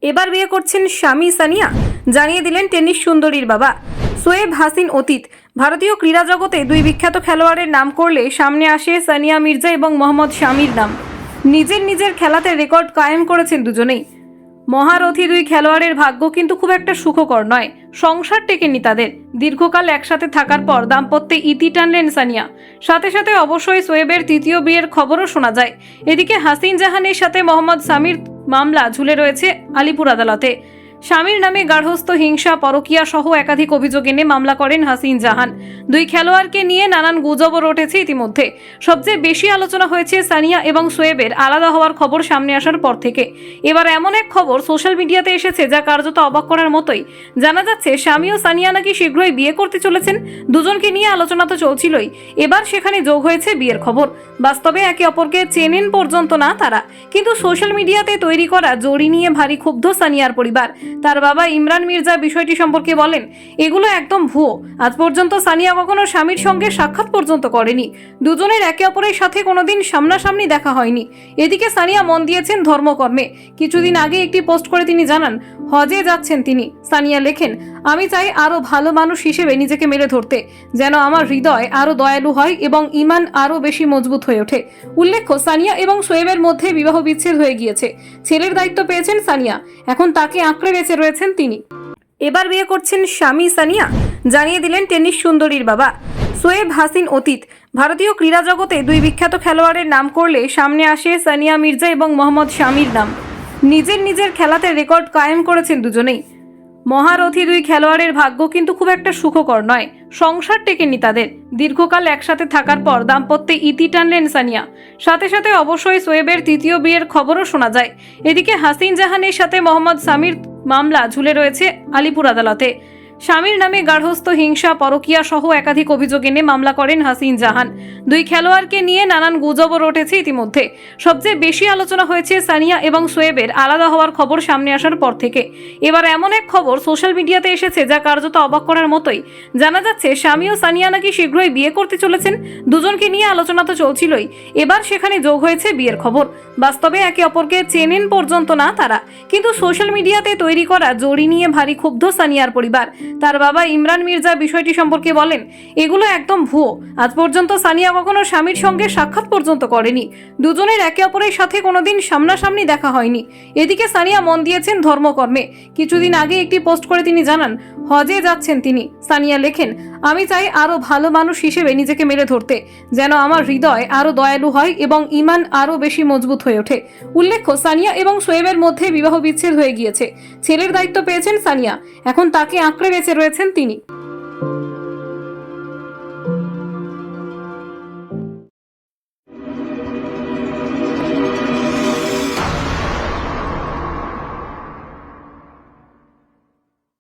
এবার বিয়ে করছেন স্বামী সানিয়া, জানিয়ে দিলেন টেনিস সুন্দরীর বাবা। শোয়েব হাসিন অতীত। ভারতীয় ক্রীড়া জগতে দুই বিখ্যাত খেলোয়াড়ের নাম করলে সামনে আসে সানিয়া মির্জা এবং মোহাম্মদ শামির নাম। নিজের খেলাতে রেকর্ড কায়েম করেছেন দুজনেই। মহারথী দুই খেলোয়াড়ের ভাগ্য কিন্তু খুব একটা সুখকর নয়। সংসার টেকেনি তাদের। দীর্ঘকাল একসাথে থাকার পর দাম্পত্যে ইতি টানলেন সানিয়া। সাথে সাথে অবশ্যই শোয়েবের তৃতীয় বিয়ের খবরও শোনা যায়। এদিকে হাসিন জাহানের সাথে মোহাম্মদ শামির মামলা ঝুলে রয়েছে আলিপুর আদালতে। স্বামীর নামে গার্হস্থ্য হিংসা, পরকীয়া সহ একাধিক অভিযোগ এনে মামলা করেন হাসিন জাহান। দুই খেলোয়াড়কে নিয়ে নানান গুজবও রটেছে ইতিমধ্যে। সবচেয়ে বেশি আলোচনা হয়েছে সানিয়া এবং শোয়েবের আলাদা হওয়ার খবর সামনে আসার পর থেকে। এবার এমন এক খবর সোশ্যাল মিডিয়াতে এসেছে যা কার্যত অবাক করার মতোই। জানা যাচ্ছে স্বামী ও সানিয়া নাকি শীঘ্রই বিয়ে করতে চলেছেন। দুজনকে নিয়ে আলোচনা তো চলছিলই, এবার সেখানে যোগ হয়েছে বিয়ের খবর। বাস্তবে একে অপরকে চেনেন পর্যন্ত না তারা, কিন্তু সোশ্যাল মিডিয়াতে তৈরি করা জড়ি নিয়ে ভারী ক্ষুব্ধ সানিয়ার পরিবার। তার বাবা ইমরান মির্জা বিষয়টি সম্পর্কে বলেন, এগুলো একদম ভুয়ো। আজ পর্যন্ত সানিয়া কখনো স্বামীর সঙ্গে সাক্ষাৎ পর্যন্ত করেনি। দুজনের একে অপরের সাথে কোনোদিন সামনাসামনি দেখা হয়নি। এদিকে সানিয়া মন দিয়েছেন ধর্মকর্মে। কিছুদিন আগে একটি পোস্ট করে তিনি জানান, হজে যাচ্ছেন তিনি। সানিয়া লেখেন, আমি চাই আরো ভালো মানুষ হিসেবে নিজেকে মেলে ধরতে, যেন আমার হৃদয় আরো দয়ালু হয় এবং ঈমান আরো বেশি মজবুত হয়ে ওঠে। উল্লেখ্য, সানিয়া এবং শোয়েবের মধ্যে বিবাহ বিচ্ছেদ হয়ে গিয়েছে। ছেলের দায়িত্ব পেয়েছেন সানিয়া, এখন তাকে আঁকড়ে বেঁচে রয়েছেন তিনি। এবার বিয়ে করছেন স্বামী সানিয়া, জানিয়ে দিলেন টেনিস সুন্দরীর বাবা। শোয়েব হাসিন অতীত। ভারতীয় ক্রীড়া জগতে দুই বিখ্যাত খেলোয়াড়ের নাম করলে সামনে আসে সানিয়া মির্জা এবং মোহাম্মদ শামির নাম। নিজের খেলাতে রেকর্ড কায়েম করেছেন দুজনেই। মহারথী দুই খেলোয়াড়ের ভাগ্য কিন্তু খুব একটা সুখকর নয়। সংসার টেকেনি তাদের। দীর্ঘকাল একসাথে থাকার পর দাম্পত্যে ইতি টানলেন সানিয়া। সাথে সাথে অবশ্যই শোয়েবের তৃতীয় বিয়ের খবরও শোনা যায়। এদিকে হাসিন জাহানের সাথে মোহাম্মদ শামির মামলা ঝুলে রয়েছে আলিপুর আদালতে। স্বামীর নামে গার্হস্থ্য হিংসা, পরকীয়া সহ একাধিক অভিযোগ এনে মামলা করেন হাসিন জাহান। দুই খেলোয়াড়কে নিয়ে নানান গুজবও রটেছে ইতিমধ্যে। সবচেয়ে বেশি আলোচনা হয়েছে সানিয়া এবং শোয়েবের আলাদা হওয়ার খবর সামনে আসার পর থেকে। এবার এমন এক খবর সোশ্যাল মিডিয়াতে এসেছে যা কার্যত অবাক করার মতোই। জানা যাচ্ছে স্বামী ও সানিয়া নাকি শীঘ্রই বিয়ে করতে চলেছেন। দুজনকে নিয়ে আলোচনা তো চলছিলই, এবার সেখানে যোগ হয়েছে বিয়ের খবর। বাস্তবে একে অপরকে চেনেন পর্যন্ত না তারা, কিন্তু সোশ্যাল মিডিয়াতে তৈরি করা জড়ি নিয়ে ভারী ক্ষুব্ধ সানিয়ার পরিবার। তার বাবা ইমরান মির্জা বিষয়টি সম্পর্কে বলেন, এগুলো একদম ভুয়ো। আজ পর্যন্ত সানিয়া কখনো স্বামীর সঙ্গে সাক্ষাৎ পর্যন্ত করেনি। দুজনের একে অপরের সাথে কোনোদিন সামনাসামনি দেখা হয়নি। এদিকে সানিয়া মন দিয়েছেন ধর্মকর্মে। কিছুদিন আগে একটি পোস্ট করে তিনি জানান, হজে যাচ্ছেন তিনি। সানিয়া লেখেন, আমি চাই আরো ভালো মানুষ হিসেবে নিজেকে মেলে ধরতে, যেন আমার হৃদয় আরো দয়ালু হয় এবং ঈমান আরো বেশি মজবুত হয়ে ওঠে। উল্লেখ্য, সানিয়া এবং শোয়েবের মধ্যে বিবাহ বিচ্ছেদ হয়ে গিয়েছে। ছেলের দায়িত্ব পেয়েছেন সানিয়া, এখন তাকে আঁকড়ে বেঁচে রয়েছেন তিনি।